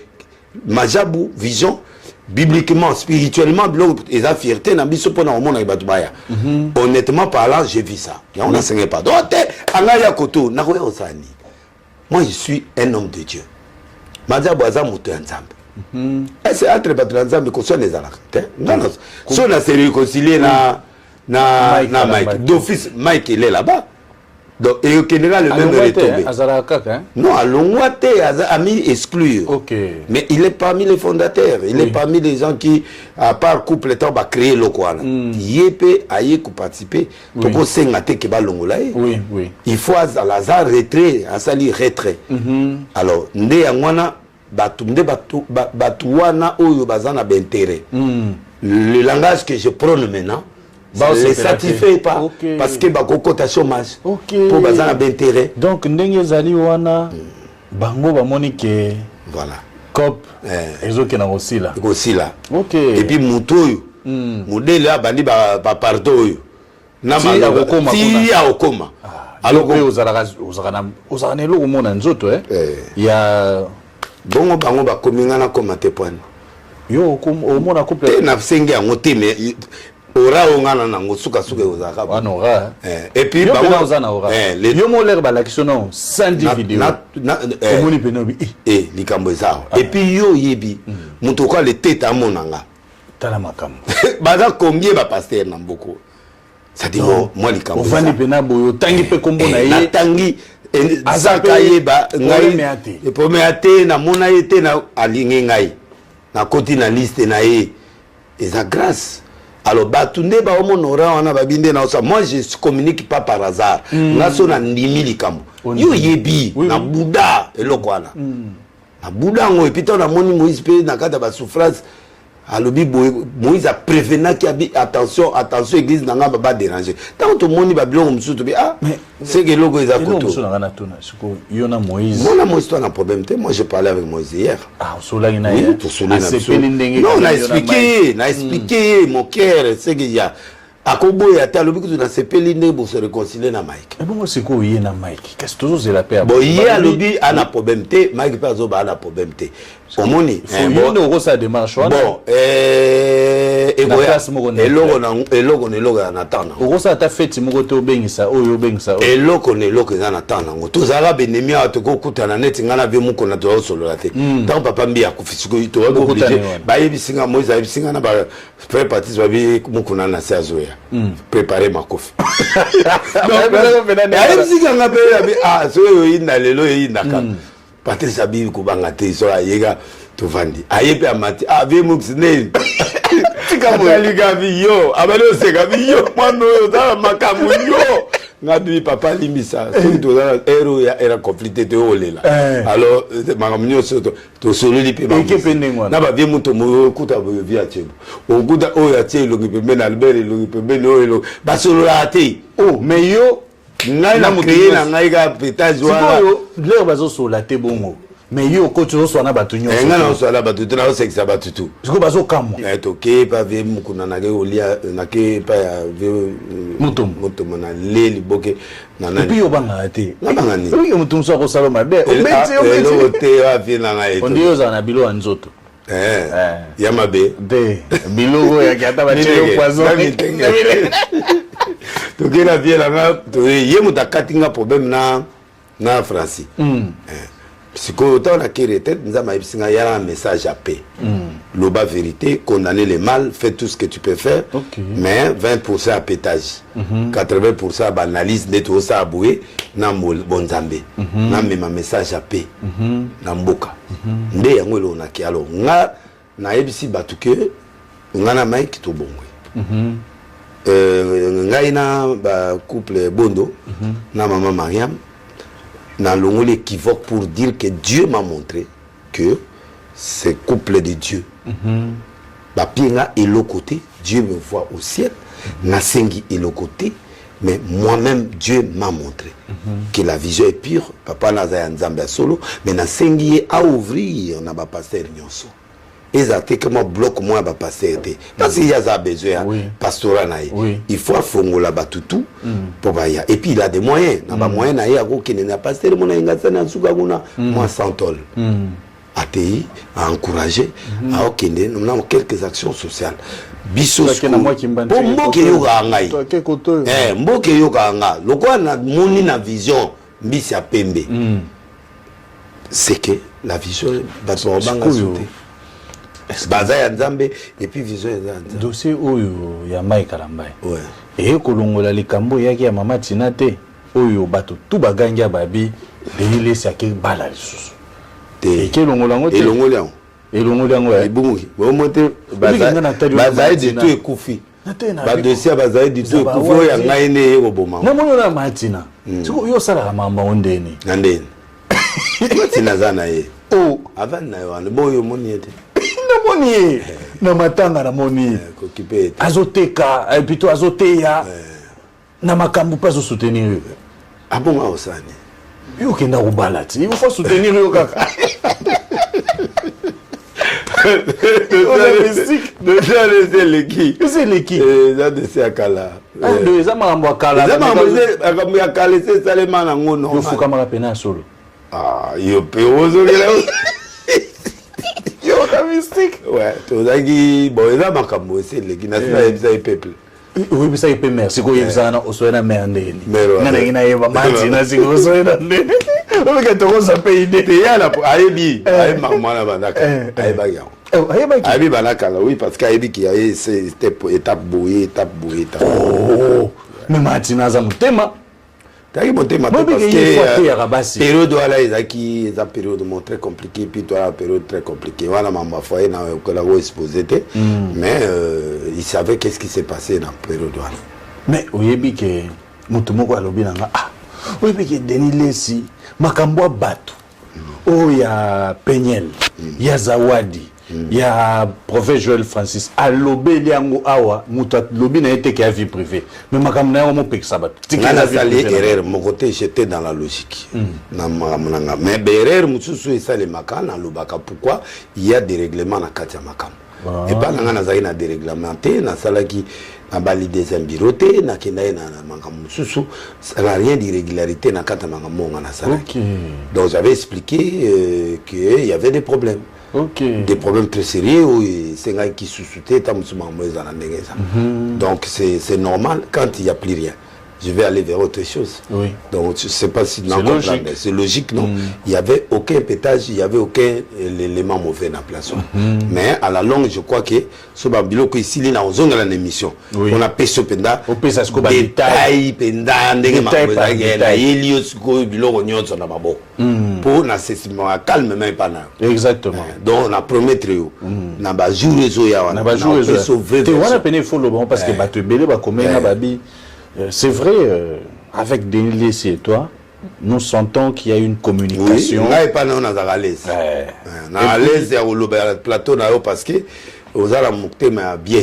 Majabou, vision, bibliquement, spirituellement, et la fierté, honnêtement parlant, j'ai vu ça. On n'enseigne pas. Moi, je suis un homme de Dieu. Majabou Aza Moutou Nzambe. C'est entre les Nzambe que les alakte. Non, non. Si on a se réconcilié na Mike. D'office, Mike, il est là-bas. Donc, et au Canada, le même est tombé. Non, à Longwate, ami exclu. Mais il est parmi les fondateurs. Il est parmi les gens qui, à part couple, va créer le Kouana. Yépe, aïe, participer. Pour s'engager que va l'ongolaï. Il faut à Lazare retrait, à sali retrait. Alors, ndé yangwana, batouana, oyo bazana b'intérêt. Le langage que je prône maintenant, ça ne les satisfait pas parce que bakokota chômage pour bazana d'intérêt. Donc ndenge zali wana bango ba monike voilà cop ezoke na osila et puis mutoyo modèle là bandi ba parto yo na manga kokoma ti ya okoma alors que ozara na eloko mona nzoto ya bongo bango ba komingana koma te point yo omona couple na sengi ya ngote mais ora ongana nango suka ozaka ora et puis bango ozana ora yo mo l'air ba l'action sans vidéo omoni penobi likambo ezao et puis yo yebi muto kwa le tete amonanga tala makambo baza combien ba pasteur na mboko ça dit moi likambo ovani pena boyo tangi pe kombo na ye tangi azaka yeba ngai e pomete na mona yete na alingi ngai na koti na liste na ye eza grâce. Alors, batunde ba omonora wana babinde na osa. Moi, je communique pas par hasard. Nga so na ndimi likambo. Yo yebi na Bouddha eloko wana. Na Bouddha ngo epita na moni Moïse pe na kata ba souffrance. Alobi Moïse a prévenu qu'il y a attention église na nga ba déranger. Tant to moni ba biloko msutu bi c'est que logo eza koto. Yo na Moïse. Moi na Moïse toi na problème te. Moi j'ai parlé avec Moïse hier. Sola na pour sola na. Non, on a expliqué mon cœur, c'est qu'il y a akoboya ata alobi kutu na sepeli nde bo se réconcilier na Mike. Et bon c'est quoi yé na Mike? Qu'est-ce que c'est la paix? Bon yé alobi ana problème té, Mike pas zo ba ana problème té. Omoni, bon no ça démarche wana. Bon eloko na tana. Okosa ta fête moko to bengisa oyo bengisa. Eloko na tana ngo. Tozala benemi ato ko kutana neti ngana be muko na to solo la té. Tant papa mbi akufisiko to wa obligé. Ba yebisinga moza yebisinga na ba faire partie zo bi muko na sazoya. Préparer ma kofi. Yebisinga ngabe so yo ina lelo ina ka. Patrice Abibi kubanga te so ayega tovandi ayepe amati ave muxine tikaliga biyo abalo seka biyo mwana oyo za makamu yo ngabi papa limisa surtout dans ero ya era conflicté de olela alors makamu so to sololi pe na ba vie muto mo kuta bo via chebo okuta oyo ya chelo ngipembe na Albert lo ngipembe no ba solola te mais yo ngai na mukeye na ngai ga pétage wala leo bazo sola te bongo mais yo ko tu so na batu nyonso nga na so la batu tu na sexa batu tu siko bazo kamwa to ke pa ve mukuna na ke olia na ke pa ya ve mutum na leli boke na nani puis yo banga te na banga ni oui mutum so ko sala mabe o te wa fi na ngai on dio za na bilo anzoto ya mabe de bilo ya kiata ba chelo poison to ke la vie la nga to ye mutakatinga problème na Francis Psycho autant la tête nous a il y a un message à paix. Loba vérité, condamner le mal, fais tout ce que tu peux faire, mais 20% à pétage, 80% à analyse, netto ça à bouer, na bonzambe, na même message à paix, na mboka. Nde yango lo na ki alors nga na ebisi batuke nga na Mike to bongwe. Nga ina ba couple Bondo na maman Mariam. Dans le l'équivoque pour dire que Dieu m'a montré que c'est couple de Dieu. Bapienga est le côté, Dieu me voit au ciel. Nasengi est le côté, mais moi-même Dieu m'a montré que la vision est pure. Papa Nazaya Nzambe solo, mais Nasengi est à ouvrir na ba pasteur nyonso. Exactement comment bloque moi ba pasteur parce qu'il y a besoin pastoral naï. Il faut fongola batutu pour baya et puis il a des moyens na ba moyens naï ako kene na pasteur mona ingasa na suka kuna moi santol ATI a encouragé a okende nous avons quelques actions sociales biso pour mboke yoka ngai mboke yoka nga lokwa na moni na vision mbisi ya pembe c'est que la vision bato banga sauter Bazaya Nzambe et puis vision Nzambe. Dossier oyo ya Mike Kalambai. Ouais. Et kolongola likambo yaki ya mama Tinate oyo bato tout baganga babi de laisser ke bala lisusu. Te kelongola ngote. Elongola ngo ya ibungi. Bo monte bazaya de tout ekufi. Ba dossier bazaya de tout ekufi oyo ngai ne yekoboma. Na moyo na Martina. Siko yo sala mama ondeni. Ndeni. Martina zana ye. Oh, avant na yo ane boyo moni ete. Moni na matanga na moni azoteka plutôt azoteya na makambu pas au soutenir abonga osani yo kenda kubala ti il faut soutenir yo kaka déjà les leki c'est leki ça de c'est akala de ça mambo akala ça mambo akala c'est salema na ngono yo fuka mara pena solo yo pe ozokela mystique. Ouais, tu as dit, bon, il y a ma caméra, c'est le qui n'a pas peuple. Oui, ça y est, merci. Quoi, il y a au soin de merde. Il y a pas Martina, c'est au soin de merde. On va te ça paye des. Il y a la Aibi, Aibi, maman la banaka, Aibi. Aibi banaka, oui, parce qu'Aibi qui a cette étape bouée, étape bouée. Oh, mais Martina, ça me thème. T'as eu mon thème parce que période là ils ont période très compliquée puis toi période très compliquée voilà maman foyer na que la exposé mais il savait qu'est-ce qui s'est passé dans période là mais oyebi ke mutu moko alobi nanga oyebi ke Denis Lesi makambo bato ya Penyel ya Zawadi ya prophète Joël Francis alobe liango awa mutu lobi na ete ke vie privée mais makambo na mo pekisa bato tikana sali erreur mon côté j'étais dans la logique na makambo mais erreur mususu esale makana lobaka pourquoi il y a des règlements na kati ya makambo et pas nanga na zaki na déréglementé na salaki na bali deuxième bureau te na kenda na makambo susu ça n'a rien d'irrégularité na kata makambo ngana ça. Donc j'avais expliqué que il y avait des problèmes. Des problèmes très sérieux où c'est un qui sous-soutait donc c'est normal quand il n'y a plus rien. Je vais aller vers autre chose. Donc je ne sais pas si c'est logique, non. Il n'y avait aucun pétage, il n'y avait aucun élément mauvais dans la place. Mais à la longue, je crois que ce babilo ici, il y a une émission. On a pêché penda, détail penda, pour n'assessement calme même pas. Exactement. Donc on a promis trop. On a joué les oya, on a sauvé. Tu vois la peine il faut le bon parce que tu belé ba comme un babi. C'est vrai, avec Denis Lessi et toi, nous sentons qu'il y a une communication. Oui, pas non, on a à l'aise. On a à l'aise au plateau parce que aux ala mukte mais bien.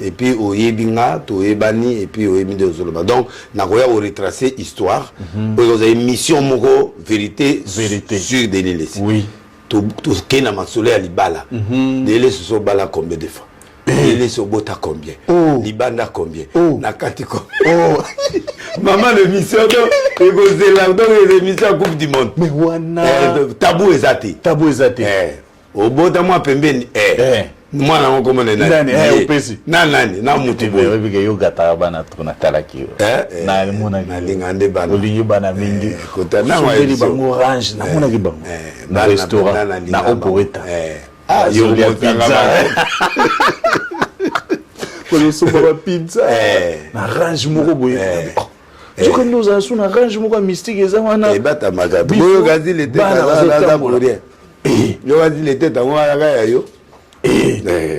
Et puis au yebinga, au yebani et puis au yebinde aux zoloba. Donc na koya au retracer histoire. Pour aux émissions moko vérité sur Denis Lessi. Oui. Tout kena masole à libala. Denis Lessi so bala combien de fois? Il est sur Bota combien? Libanda combien? Nakati combien? Maman, l'émission, les émissions Coupe du Monde. Mais wana. Tabou ezate. Tabou ezate. Au Bota, moi, pembeni. Moi, na mon commande. Nani, opesi. Nani, na mutu. Yo gata bana tuna talaki. Na mona. Na lingande bana. Olingi bana mingi. Kota na wa. Songeli bango orange. Na mona ki bango. Na restaurant. Na oporeta. Ah, yo pizza. Pour pizza. Na range moko boye. Je connais nos asos na range moko mystique ezamana. Bata magabi. Boyo gazi le tête là pour rien. Yo gazi le tête en wa ya yo.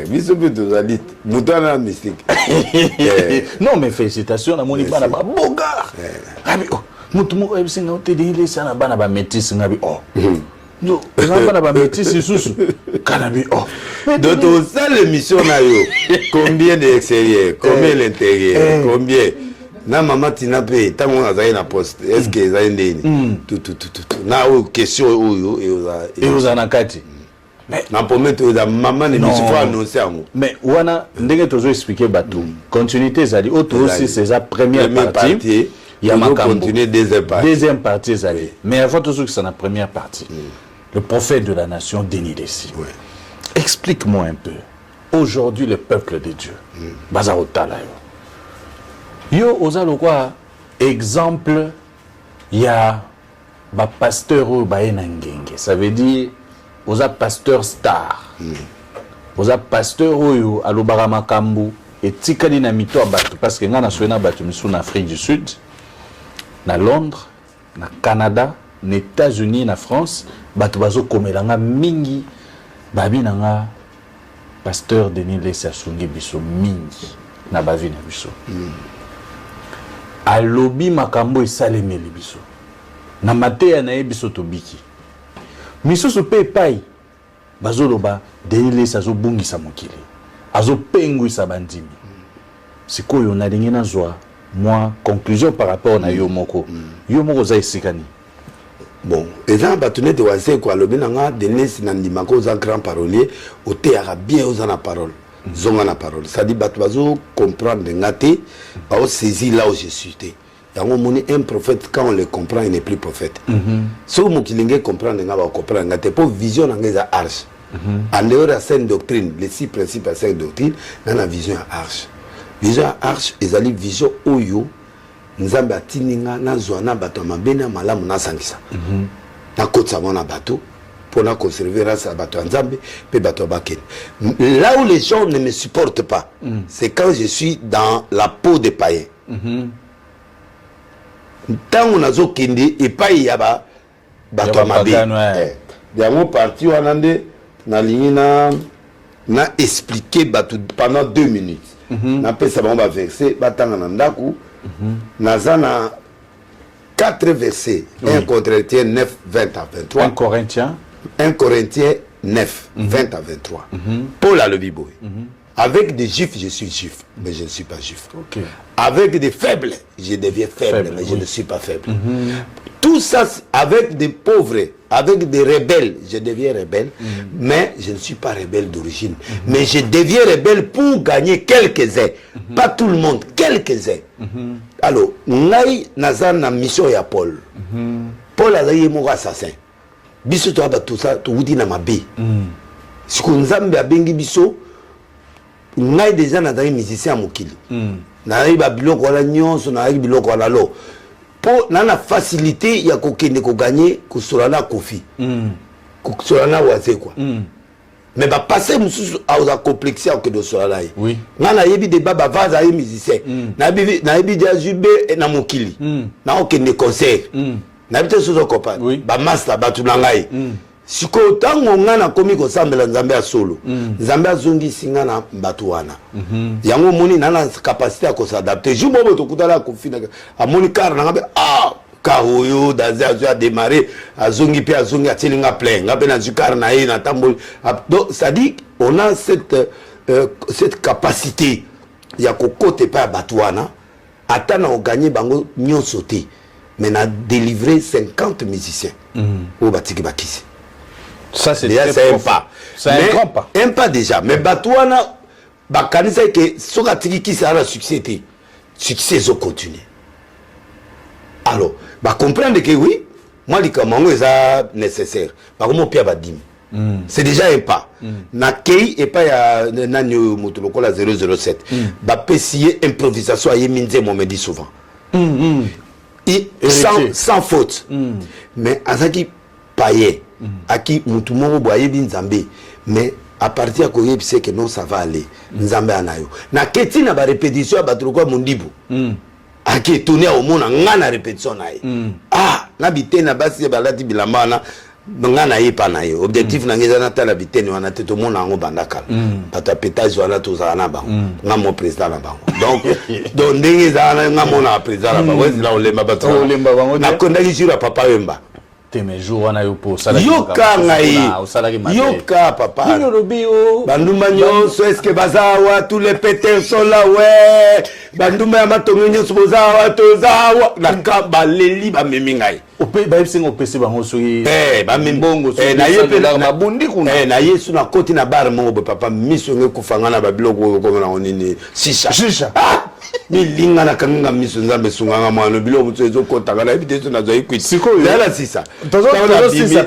Biso plutôt zalit. Mutana mystique. Non mais félicitations na moni bana ba boga. Abi mutu moko ebisinga otedile sana bana ba métis ngabi non, les enfants n'ont métis sous cannabis. Donc, ça l'émission na yo. Combien d'extérieur, combien l'intérieur, combien. Na maman tina pe, tant on a zaï na poste. Est-ce que zaï ndeni? Tout. Na ou question ou et aux anakati. Mais na promettre aux maman ne m'y faut annoncer à moi. Mais wana ndenge tozo expliquer bateau. Continuité zali auto aussi c'est sa première partie. Il y a continuer deuxième partie zali. Mais avant tout ça c'est la première partie. Le prophète de la nation, Denis Lessi. Explique-moi un peu. Aujourd'hui, le peuple de Dieu. Bazarotala. Yo, ozalo quoi? Exemple, il y a un pasteur ou baenangenge. Ça veut dire, oza pasteur star. Oza pasteur ou alobara kambu et tikali na mito abatu parce que ngana soena batu misu na Afrique du Sud, na Londres, na Canada, na États-Unis, na France. Bato bazo komelanga mingi babi nanga pasteur Denis Lessi asungi biso mingi na bavi na biso alobi makambo esalemeli biso na mateya na ye biso tobiki misusu pe epai bazoloba Denis Lessi azobungisa mokili azopengwisa bandimi sikoyo nalingi nazwa moi conclusion par rapport na yo moko za esikani. Bon, et là, bâtonnet de Wazé, quoi, le binanga, Denis Nandimako, un grand parolier, au théâtre bien aux la parole. Zonga la parole. Ça dit, Batouazo comprendre ngate, bao saisi là où je suis. Yango moni un prophète, quand on le comprend, il n'est plus prophète. Si vous mokilingue comprendre ngaba, comprendre ngate, pour vision ngeza arche. En dehors de la sainte doctrine, les 6 principes à cette doctrine, dans la vision à arche. Vision à arche, ils allaient vision oyo. Nzambe atininga na zwana bato mabena malamu na sangisa na kotsa mona bato pour na conserver race bato nzambe pe bato baken. Là où les gens ne me supportent pas, c'est quand je suis dans la peau des païens. Tant on a zo kende et pas y a bato mabena. Yango parti wanande na lingina na expliquer bato pendant 2 minutes. Na pesa ba verser batanga na ndaku. Nazana 4 versets. 1 Corinthiens 9, 20 à 23. 1 Corinthiens 9, 20 à 23. Paul a le Bible. Avec des juifs, je suis juif, mais je ne suis pas juif. Avec des faibles, je deviens faible, mais je ne suis pas faible. Tout ça avec des pauvres, avec des rebelles. Je deviens rebelle, mais je ne suis pas rebelle d'origine. Mais je deviens rebelle pour gagner quelques-uns. Pas tout le monde, quelques-uns. Alors, Ngai Nazar na mission ya Paul. Paul a eu mon assassin. Biso to aba tout ça, tout dit na mabe. Si qu'on Nzambe a bengi biso, Ngai déjà na dans musicien mokili. Na ba biloko wala nyonso na biloko wala lo. Pour na facilité ya kokende ko gagner ko solana kofi. Ko solana waze quoi. Mais ba passer mususu a complexé que de solana. Oui. Na yebi débat ba vaza ay musicien. Na yebi dia jube na mokili. Na okende concert. Na yebi te sozo kopane. Oui. Ba master ba tunangai. Siko tango ngana komi ko sambela Nzambe ya solo. Nzambe azongi singa na mbatu wana. Yango moni nana capacité à s'adapter. Jumo boto kutala ko fina. Amoni car na ngabe kahoyo dazi a démarré azongi pe azongi atilinga plein. Ngabe na jukar na na tambo. Donc ça dit on a cette capacité ya kokote pa batu wana atana o gagner bango nyonso te. Mais na délivrer 50 musiciens. Au batiki bakisi. Ça, c'est un pas. C'est un grand pas. Un pas déjà. Mais Batouana, Bakanisa, que Sokatiki qui sera le succès, succès, ils ont continué. Alors, comprendre que oui, moi, les commandes, c'est nécessaire. Par contre, Pierre Badim. C'est déjà un pas. Na kei et pas ya nanyo motolokola 007. Ba pessier improvisation à Yeminze moi me dit souvent. Et sans faute. Mais Azaki paye. Aki mutumo boye bin Nzambe. Mais à partir de là, c'est que non, ça va aller. Nzambe anayo. Na keti na ba répétition ba troko mundibu. Aki tourner au monde ngana répétition nae. Ah, na bitena basi ba lati bilambana. Ngana yepa na yo. Objectif na ngeza na tala biteni wana te to mona ngo bandaka. Pata pétage wana to za na ba. Ngamo président na ba. Donc ndenge za na ngamo na président na ba. Wezi la olemba ba. Olemba bango. Na kondaki jura papa wemba. Teme jour wana yo po sala yoka ngai yoka papa banduma nyonso est-ce que bazawa tous les péteurs sont là ouais banduma ya matongo nyonso bozawa tozawa na ka baleli ba memi ngai ope ba yipsinga opese bango soki ba membongo na yepe na mabundi kuna na yesu na koti na bar mo papa miso nge kufanga na babiloko ko na onini shisha milinga na kanga miso Nzambe sunganga mwana biloko mutso ezokota kana ebiteso na zo equity sikoyo yala sisa tozo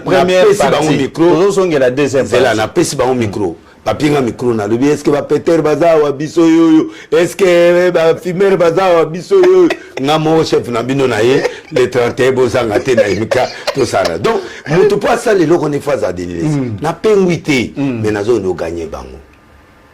première partie micro songe la deuxième c'est là na pesi ba micro papinga micro na lobi est-ce que ba Peter bazawa biso yoyo est-ce que ba Fimer bazawa biso yoyo ngamo chef na bino na ye le 31 bozanga te na imika to sana donc mutu pas ça le loko ne faza délire na penguité mais nazo no gagner bango.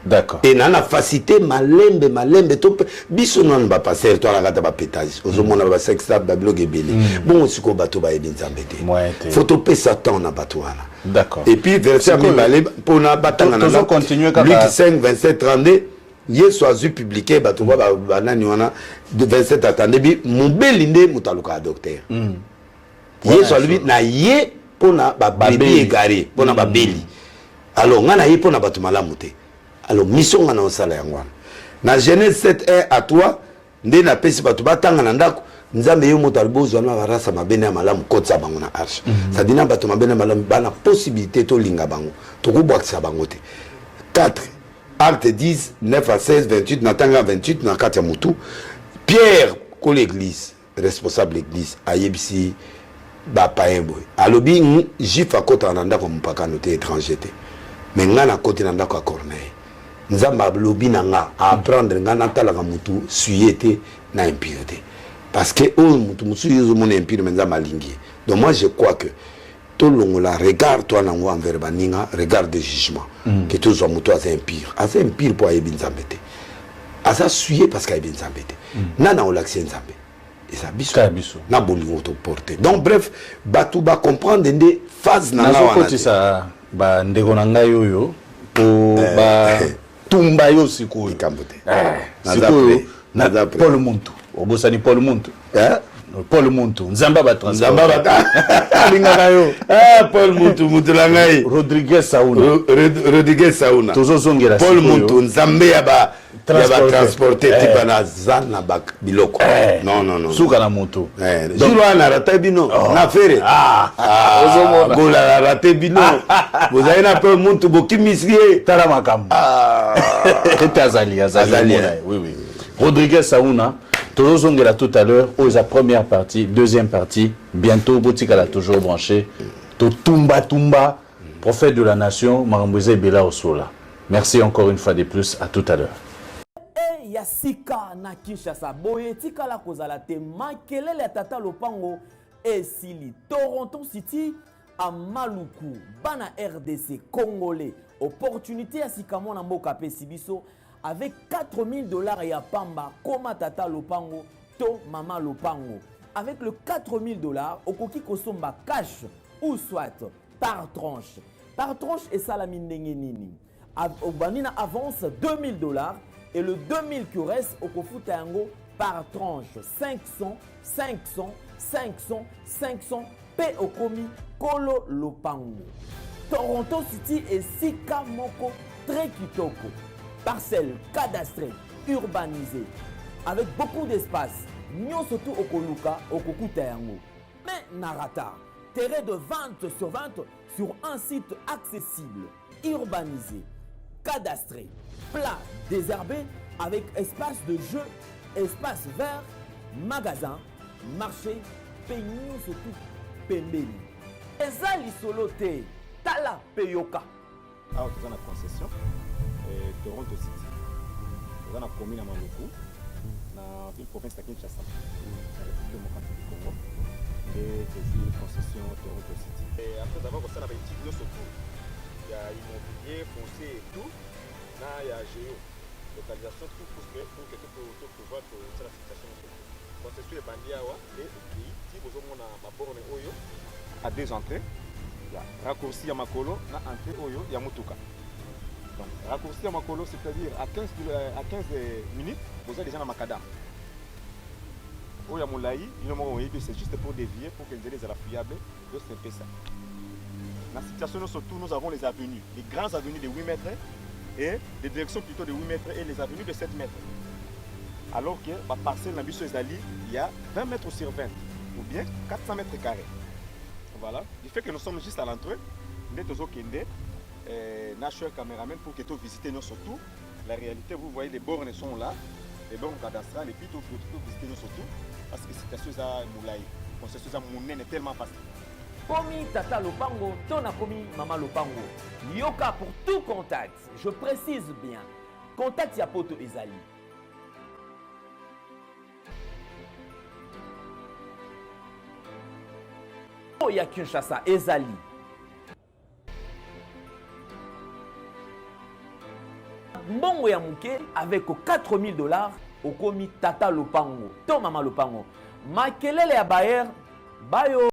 D'accord. Et nana facilité malembe to biso non ba passer to la gata ba pétage ozo mona ba sexa ba blogue belé bon siko bato ba ebinzambe te faut to pesa temps na bato wana. D'accord. Et puis verset mi balé pour na batanga na Luc 5 27 32 Yesu azu publié bato ba nani wana de 27 attendez bi mobelinde mutaluka docteur Yesu alubi na ye pona ba baby égaré pona ba beli alors ngana ye pona bato malamu te. Alors mission ngana osala yangwana na Genèse 7:1 à toi nde na pesi bato batanga na ndako Nzambe yo moto albozo na barasa mabene ya malamu kotsa bango na arche ça dina bato mabene malamu bana possibilité to linga bango to kubwakisa bango te 4 Acte 10 9 à 16 28 natanga 28 na kati ya mutu Pierre ko l'église responsable l'église ayebisi ba paembo alobi juif akota na ndako mpaka noté étranger te mais ngana koti na ndako ya Corneille Nzamba lobi nanga à apprendre ngana tala ka mutu suyete na impureté parce que mutu musuyezo mon impure menza malingi. Donc moi je crois que tout le monde regarde toi nango envers baninga regarde de jugement que tout soit mutu assez impire pour ayebi Nzambe te asa suye parce que ayebi Nzambe te nana olaxi Nzambe et ça biso na bolingo to porter. Donc bref batu ba comprendre ndé phase na wana na ça ba ndeko na ngai oyo po ba tumba yo sikoyo kambote sikoyo na Paul Muntu obosani Paul Muntu Paul Muntu Nzamba ba Nzamba ba alinga nayo Paul Muntu mutu la ngai Rodriguez Sauna tozo zongela Paul Muntu Nzambe ya ba transporter tipa na zan na bak biloko. Non. Suka na moto. Jilo ana rata bino na fere. Gola rata bino. Vous avez un peu muntu bokimisrie tala makambo. Azali. Oui. Rodriguez Saouna, Tozongela tout à l'heure, aux première partie, deuxième partie, bientôt Botikala toujours branché. Tumba, prophète de la nation, Marambouze Bela Osola. Merci encore une fois de plus, à tout à l'heure. Yasika na Kinshasa boye tikala kozala te makelele tata lopango esili Toronto City à Maluku bana RDC congolais opportunité à sikamo na mboka pe sibiso avec $4000 ya pamba koma tata lopango to mama lopango avec le $4000 okoki kosomba cash ou soit par tranche et salami ndenge nini obanina avance $2000 et le 2000 qui reste au Kofutango par tranche 500 P Okomi Kolo Lopango. Toronto City et Sika Moko très kitoko. Parcelle cadastrée, urbanisée, avec beaucoup d'espace. Nyon surtout au Koluka, au Kokutango. Mais Narata, terrain de 20 sur 20 sur un site accessible, urbanisé, cadastré, plat, désherbé, avec espace de jeu, espace vert, magasin, marché, peignon surtout pembeni. Ezali solote, tala peyoka. Alors, tu as la concession, Toronto City. Tu as la commune à Maluku, dans la province de Kinshasa, dans la République du Congo, et une concession Toronto City. Et après avoir fait la politique, il y a immobilier, foncier et tout. Là, il y a géo, localisation, tout pour que tu peux voir la situation. Concession est bandit et si vous avez ma borne Oyo, à deux entrées, il y a raccourci à Makolo, na entrée Oyo, il y a Mutuka. Donc, raccourci à Makolo, c'est-à-dire à 15 minutes, vous avez déjà dans Makada. Oyo Moulaï, c'est juste pour dévier, pour que les ailes soient fiables, c'est un peu ça. Dans la situation, surtout, nous avons les avenues, les grandes avenues de 8 mètres et des directions plutôt de 8 mètres et les avenues de 7 mètres. Alors que la parcelle dans Bissau Ezali, il y a 20 mètres sur 20 ou bien 400 mètres carrés. Voilà. Du fait que nous sommes juste à l'entrée, nous sommes National Cameraman pour que tu visites nous surtout. La réalité, vous voyez, les bornes sont là, les bornes cadastrales, et puis tu peux visiter nous surtout parce que c'est chose à Moulaï. C'est chose à Mounen est tellement facile. Komi Tata Lopango, Tona Komi Mama Lopango. Yoka pour tout contact. Je précise bien. Contact Yapoto Ezali. Ya Kinshasa Ezali. Mbongo ya muke avec $4000 au komi Tata Lopango. To Mama Lopango. Makelele ya Bayer Bayo